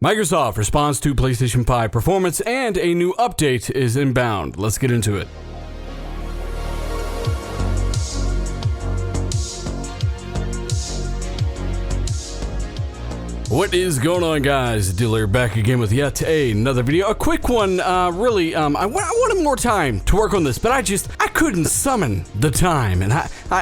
Microsoft responds to PlayStation 5 performance and a new update is inbound. Let's get into it. What is going on, guys? Dealer back again with yet another video. A quick one, I wanted more time to work on this, but I couldn't summon the time. And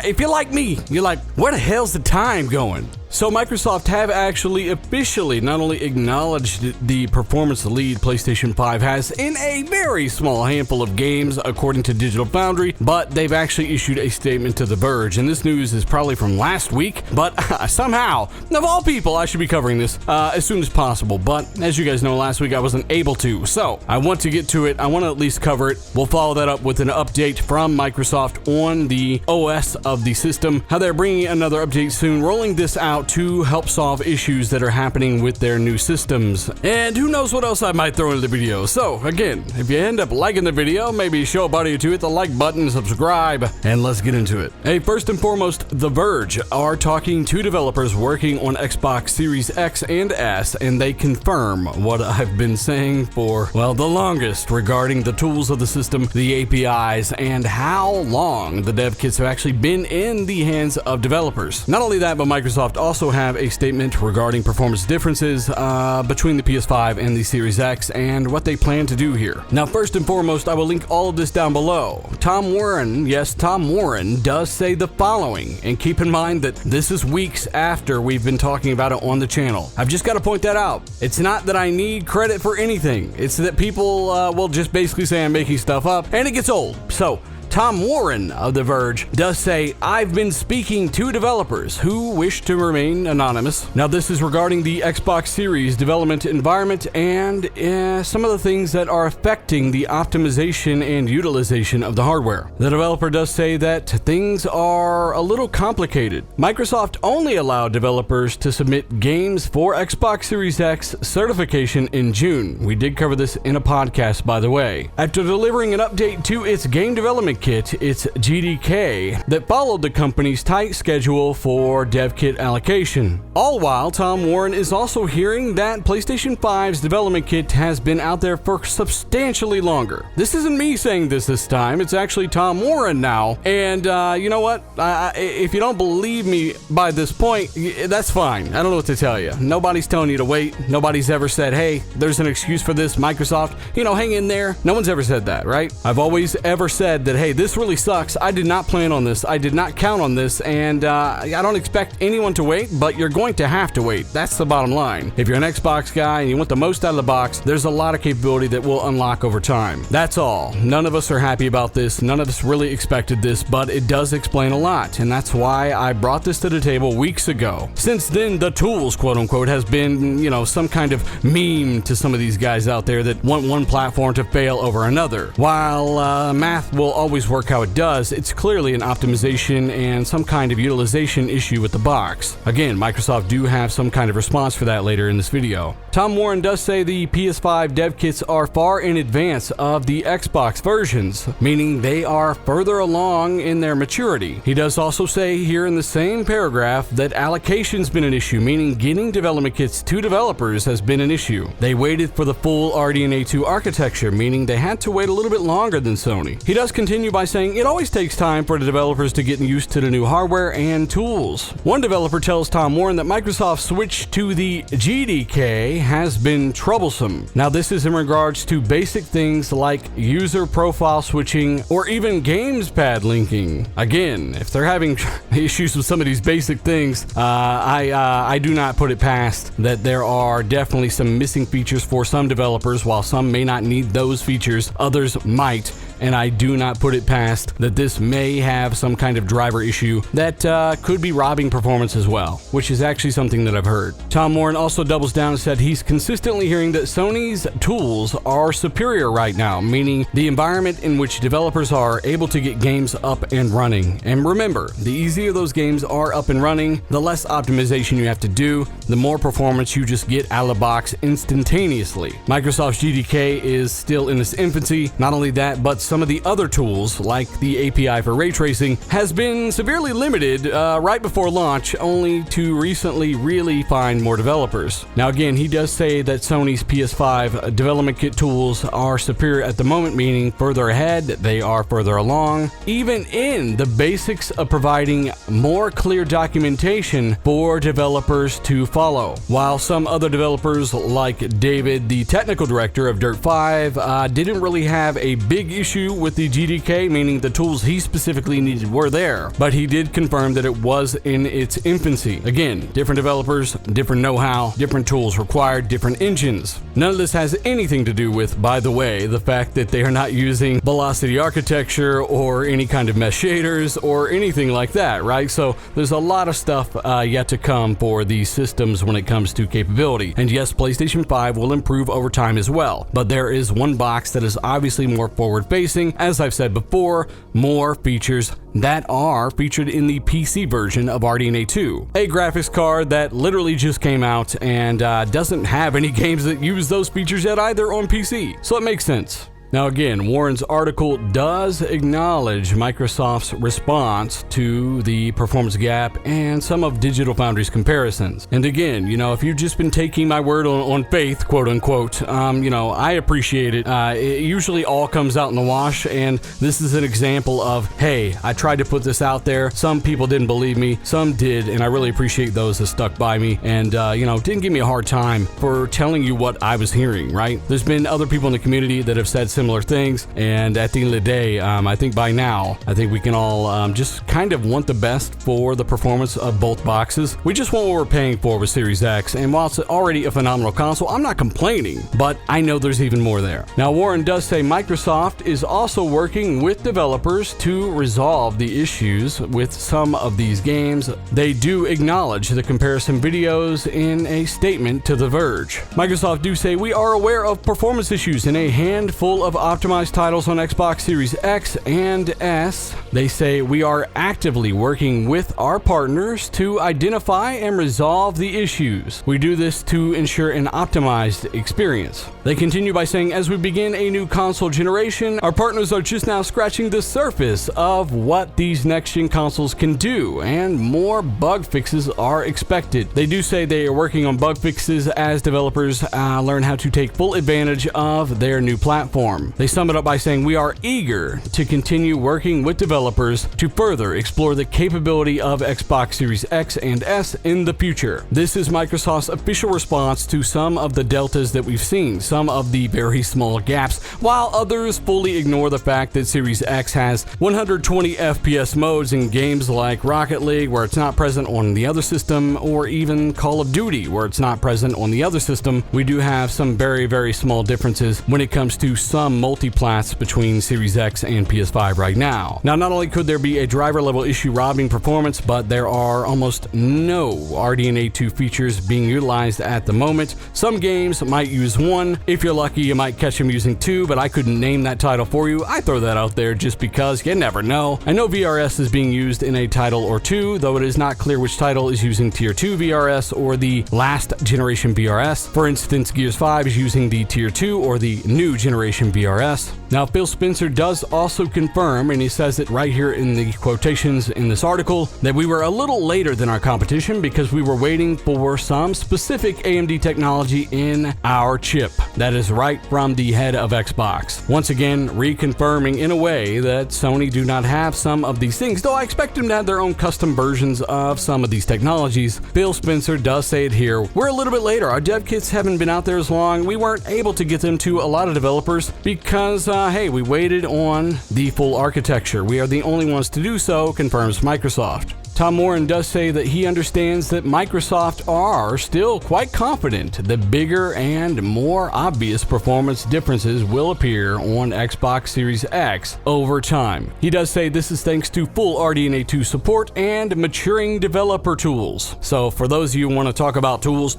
if you're like me, you're like, where the hell's the time going? So Microsoft have actually officially not only acknowledged the performance lead PlayStation 5 has in a very small handful of games according to Digital Foundry, but they've actually issued a statement to The Verge. And this news is probably from last week, but somehow, of all people, I should be covering this as soon as possible. But as you guys know, last week I wasn't able to. So I want to get to it. I want to at least cover it. We'll follow that up with an update from Microsoft on the OS of the system, how they're bringing another update soon, rolling this out to help solve issues that are happening with their new systems. And who knows what else I might throw into the video. So again, if you end up liking the video, maybe show a buddy or two, hit the like button, subscribe, and let's get into it. Hey, first and foremost, The Verge are talking to developers working on Xbox Series X and S, and they confirm what I've been saying for, well, the longest regarding the tools of the system, the APIs, and how long the dev kits have actually been in the hands of developers. Not only that, but Microsoft also have a statement regarding performance differences between the PS5 and the Series X and what they plan to do here. Now, first and foremost, I will link all of this down below. Tom Warren, yes, Tom Warren does say the following, and keep in mind that this is weeks after we've been talking about it on the channel. I've just got to point that out. It's not that I need credit for anything. It's that people will just basically say I'm making stuff up, and it gets old. So, Tom Warren of The Verge does say, I've been speaking to developers who wish to remain anonymous. Now, this is regarding the Xbox Series development environment and some of the things that are affecting the optimization and utilization of the hardware. The developer does say that things are a little complicated. Microsoft only allowed developers to submit games for Xbox Series X certification in June. We did cover this in a podcast, by the way. After delivering an update to its game development kit, its GDK, that followed the company's tight schedule for dev kit allocation. All while, Tom Warren is also hearing that PlayStation 5's development kit has been out there for substantially longer. This isn't me saying this time, it's actually Tom Warren now. And you know what? If you don't believe me by this point, that's fine. I don't know what to tell you. Nobody's telling you to wait. Nobody's ever said, hey, there's an excuse for this, Microsoft. Hang in there. No one's ever said that, right? I've always ever said that, hey, this really sucks. I did not plan on this. I did not count on this, and I don't expect anyone to wait, but you're going to have to wait. That's the bottom line. If you're an Xbox guy and you want the most out of the box, there's a lot of capability that will unlock over time. That's all. None of us are happy about this. None of us really expected this, but it does explain a lot, and that's why I brought this to the table weeks ago. Since then, the tools, quote unquote, has been, some kind of meme to some of these guys out there that want one platform to fail over another. While math will always work how it does, it's clearly an optimization and some kind of utilization issue with the box. Again, Microsoft do have some kind of response for that later in this video. Tom Warren does say the PS5 dev kits are far in advance of the Xbox versions, meaning they are further along in their maturity. He does also say here in the same paragraph that allocation's been an issue, meaning getting development kits to developers has been an issue. They waited for the full RDNA 2 architecture, meaning they had to wait a little bit longer than Sony. He does continue by saying it always takes time for the developers to get used to the new hardware and tools. One developer tells Tom Warren that Microsoft's switch to the GDK has been troublesome. Now, this is in regards to basic things like user profile switching or even gamespad linking. Again, if they're having issues with some of these basic things, I do not put it past that there are definitely some missing features for some developers. While some may not need those features, others might. And I do not put it past that this may have some kind of driver issue that could be robbing performance as well, which is actually something that I've heard. Tom Warren also doubles down and said he's consistently hearing that Sony's tools are superior right now, meaning the environment in which developers are able to get games up and running. And remember, the easier those games are up and running, the less optimization you have to do, the more performance you just get out of the box instantaneously. Microsoft's GDK is still in its infancy. Not only that, but some of the other tools, like the API for ray tracing, has been severely limited right before launch, only to recently really find more developers. Now again, he does say that Sony's PS5 development kit tools are superior at the moment, meaning further ahead, they are further along, even in the basics of providing more clear documentation for developers to follow. While some other developers like David, the technical director of Dirt 5, didn't really have a big issue with the GDK, meaning the tools he specifically needed were there, but he did confirm that it was in its infancy. Again, different developers, different know-how, different tools required, different engines. None of this has anything to do with, by the way, the fact that they are not using velocity architecture or any kind of mesh shaders or anything like that, right? So there's a lot of stuff yet to come for these systems when it comes to capability. And yes, PlayStation 5 will improve over time as well, but there is one box that is obviously more forward-facing. As I've said before, more features that are featured in the PC version of RDNA 2, a graphics card that literally just came out and doesn't have any games that use those features yet either on PC, so it makes sense. Now again, Warren's article does acknowledge Microsoft's response to the performance gap and some of Digital Foundry's comparisons. And again, if you've just been taking my word on faith, quote unquote, I appreciate it. It usually all comes out in the wash, and this is an example of, hey, I tried to put this out there. Some people didn't believe me, some did, and I really appreciate those that stuck by me and, didn't give me a hard time for telling you what I was hearing, right? There's been other people in the community that have said similar things, and at the end of the day, I think by now, we can all just kind of want the best for the performance of both boxes. We just want what we're paying for with Series X, and while it's already a phenomenal console, I'm not complaining, but I know there's even more there. Now, Warren does say Microsoft is also working with developers to resolve the issues with some of these games. They do acknowledge the comparison videos in a statement to The Verge. Microsoft do say, we are aware of performance issues in a handful of optimized titles on Xbox Series X and S. They say, we are actively working with our partners to identify and resolve the issues. We do this to ensure an optimized experience. They continue by saying, as we begin a new console generation, our partners are just now scratching the surface of what these next-gen consoles can do, and more bug fixes are expected. They do say they are working on bug fixes as developers learn how to take full advantage of their new platform. They sum it up by saying, we are eager to continue working with developers to further explore the capability of Xbox Series X and S in the future. This is Microsoft's official response to some of the deltas that we've seen, some of the very small gaps, while others fully ignore the fact that Series X has 120 FPS modes in games like Rocket League, where it's not present on the other system, or even Call of Duty, where it's not present on the other system. We do have some very, very small differences when it comes to some multiplats between Series X and PS5 right now. Now, not only could there be a driver level issue robbing performance, but there are almost no RDNA 2 features being utilized at the moment. Some games might use one. If you're lucky, you might catch them using two, but I couldn't name that title for you. I throw that out there just because you never know. I know VRS is being used in a title or two, though it is not clear which title is using Tier 2 VRS or the last generation VRS. For instance, Gears 5 is using the Tier 2 or the new generation VRS. Now, Phil Spencer does also confirm, and he says it right here in the quotations in this article, that we were a little later than our competition because we were waiting for some specific AMD technology in our chip. That is right from the head of Xbox. Once again, reconfirming in a way that Sony do not have some of these things, though I expect them to have their own custom versions of some of these technologies. Phil Spencer does say it here. We're a little bit later. Our dev kits haven't been out there as long. We weren't able to get them to a lot of developers because hey, we waited on the full architecture. We are the only ones to do so, confirms Microsoft. Tom Warren does say that he understands that Microsoft are still quite confident that bigger and more obvious performance differences will appear on Xbox Series X over time. He does say this is thanks to full RDNA 2 support and maturing developer tools. So for those of you who want to talk about tools,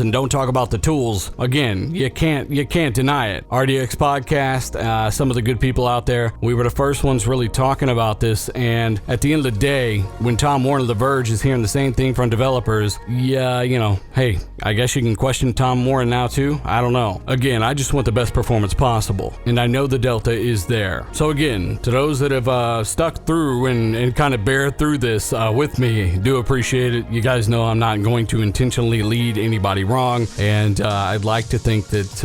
and don't talk about the tools, again, you can't deny it. RDX Podcast, some of the good people out there, we were the first ones really talking about this, and at the end of the day, when Tom Warren of The Verge is hearing the same thing from developers, yeah, hey, I guess you can question Tom Warren now too. I don't know. Again, I just want the best performance possible, and I know the Delta is there. So again, to those that have stuck through and kind of bear through this with me, do appreciate it. You guys know I'm not going to intentionally lead anybody wrong, and I'd like to think that,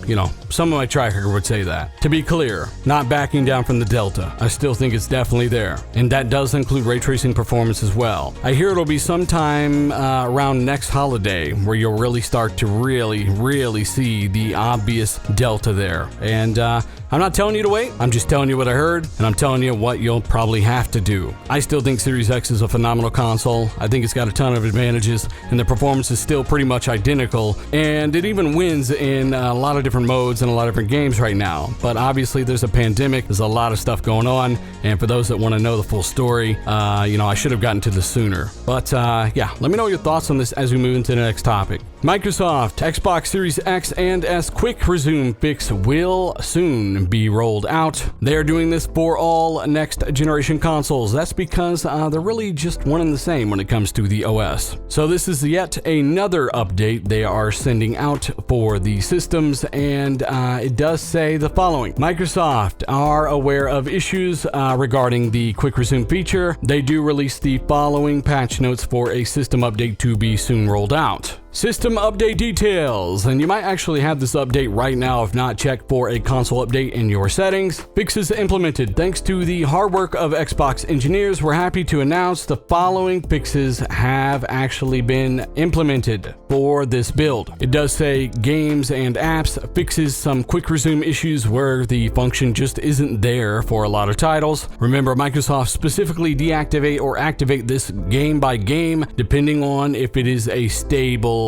you know, some of my track record would say that. To be clear, not backing down from the Delta. I still think it's definitely there, and that does include ray tracing performance as well. I hear it'll be sometime around next holiday where you'll really start to really see the obvious Delta there. And I'm not telling you to wait, I'm just telling you what I heard, and I'm telling you what you'll probably have to do. I still think Series X is a phenomenal console. I think it's got a ton of advantages, and the performance is still pretty much identical, and it even wins in a lot of different modes and a lot of different games right now. But obviously there's a pandemic, there's a lot of stuff going on, and for those that want to know the full story, you know, I should have gotten to this sooner. But yeah, let me know your thoughts on this as we move into the next topic. Microsoft, Xbox Series X and S quick resume fix will soon be rolled out. They are doing this for all next generation consoles. That's because they're really just one and the same when it comes to the OS. So this is yet another update they are sending out for the systems, and it does say the following. Microsoft are aware of issues regarding the quick resume feature. They do release the following patch notes for a system update to be soon rolled out. System update details, and you might actually have this update right now. If not, check for a console update in your settings. Fixes implemented. Thanks to the hard work of Xbox engineers, we're happy to announce the following fixes have actually been implemented for this build. It does say games and apps, fixes some quick resume issues where the function just isn't there for a lot of titles. Remember, Microsoft specifically deactivate or activate this game by game, depending on if it is a stable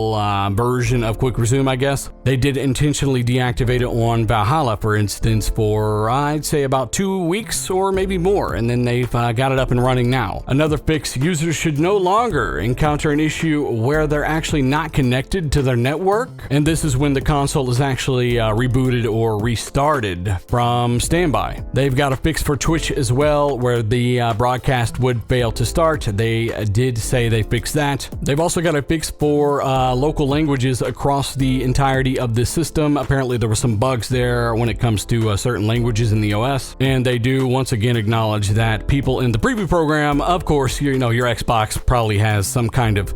version of quick resume, I guess. They did intentionally deactivate it on Valhalla, for instance, for I'd say about 2 weeks or maybe more, and then they've got it up and running now. Another fix, users should no longer encounter an issue where they're actually not connected to their network, and this is when the console is actually rebooted or restarted from standby. They've got a fix for Twitch as well, where the broadcast would fail to start. They did say they fixed that. They've also got a fix for local languages across the entirety of the system. Apparently there were some bugs there when it comes to certain languages in the OS, and they do once again acknowledge that people in the preview program, of course, you know, your Xbox probably has some kind of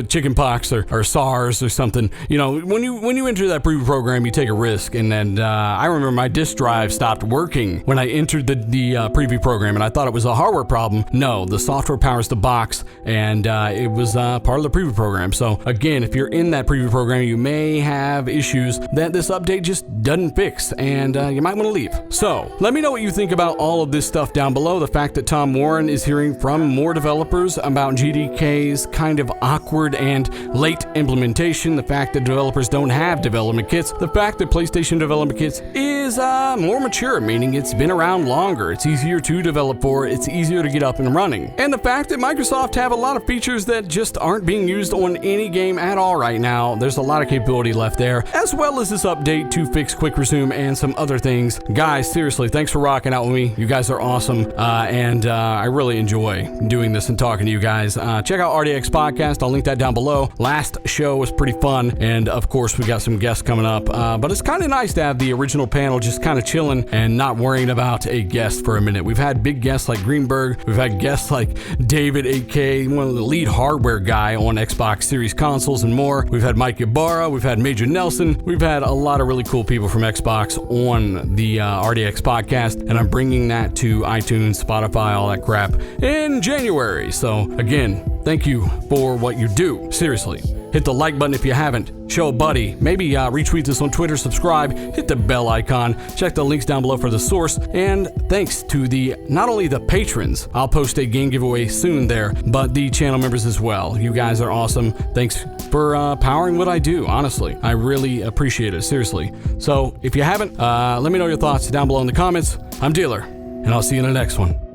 chickenpox or SARS or something. You know, when you enter that preview program, you take a risk, and then I remember my disk drive stopped working when I entered the preview program, and I thought it was a hardware problem. No, the software powers the box, and it was part of the preview program. So again, if you're in that preview program, you may have issues that this update just doesn't fix, and you might want to leave. So let me know what you think about all of this stuff down below. The fact that Tom Warren is hearing from more developers about GDK's kind of awkward and late implementation, the fact that developers don't have development kits, the fact that PlayStation development kits is more mature, meaning it's been around longer, it's easier to develop for, it's easier to get up and running, and the fact that Microsoft have a lot of features that just aren't being used on any game at all right now. There's a lot of capability left there, as well as this update to fix quick resume and some other things. Guys, seriously, thanks for rocking out with me. You guys are awesome, and I really enjoy doing this and talking to you guys. Check out RDX Podcast. I'll link that down below. Last show was pretty fun, and of course we got some guests coming up, but it's kind of nice to have the original panel just kind of chilling and not worrying about a guest for a minute. We've had big guests like Greenberg. We've had guests like David 8K, one of the lead hardware guy on Xbox Series consoles and more. We've had Mike Ibarra. We've had Major Nelson. We've had a lot of really cool people from Xbox on the RDX podcast, and I'm bringing that to iTunes, Spotify, all that crap in January. So again, thank you for what you do. Seriously. Hit the like button if you haven't. Show a buddy. Maybe retweet this on Twitter, subscribe, hit the bell icon, check the links down below for the source, and thanks to not only the patrons, I'll post a game giveaway soon there, but the channel members as well. You guys are awesome. Thanks for powering what I do, honestly. I really appreciate it, seriously. So if you haven't, let me know your thoughts down below in the comments. I'm Dealer, and I'll see you in the next one.